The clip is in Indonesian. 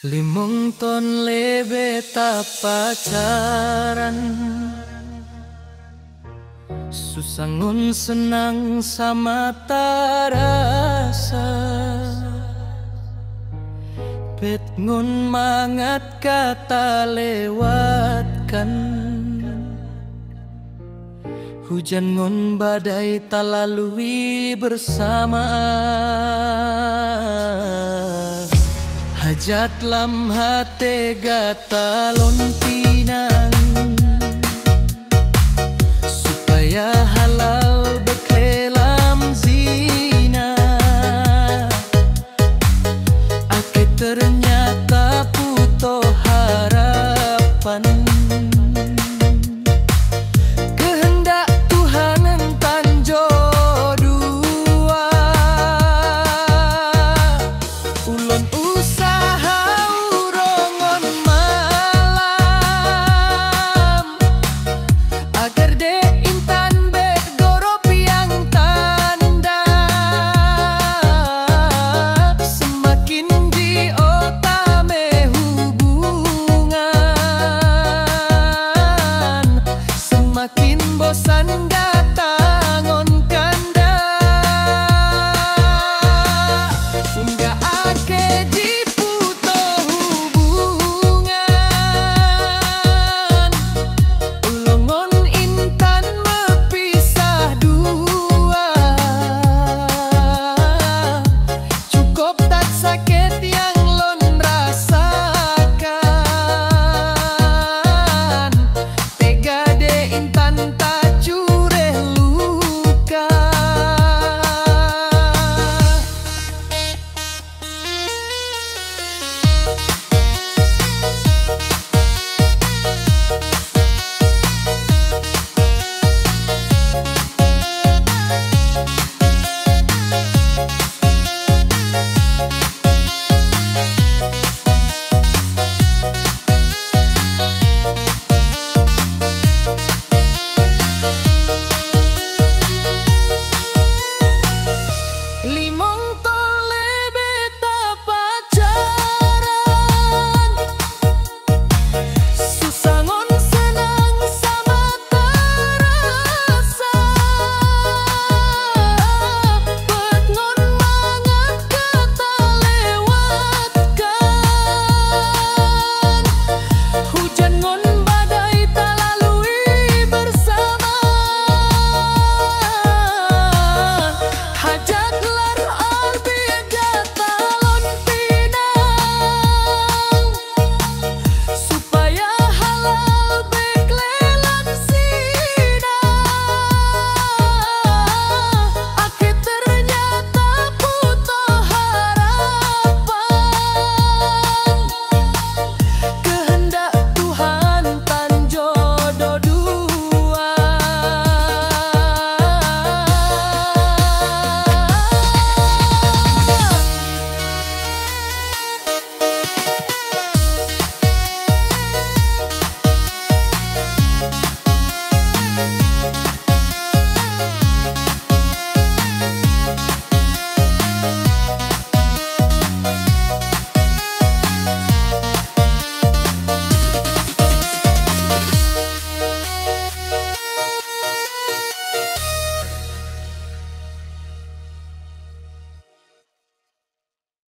Limong ton lebe tak pacaran, susangun senang sama tarasa, pet ngun mangat kata lewatkan, hujan ngun badai tak lalui bersama. Hajat lam hate gata lontinang, supaya halal bekelam zina. Ake ternyata puto harapan, kehendak Tuhan entan jodoh. Ulun usaha urongon malam, agar de intan bet gorop yang tanda. Semakin di otame hubungan, semakin bosan datangon kanda. Unggah ake di puto hubungan, ulungon intan mepisah dua. Cukup tak sakit yang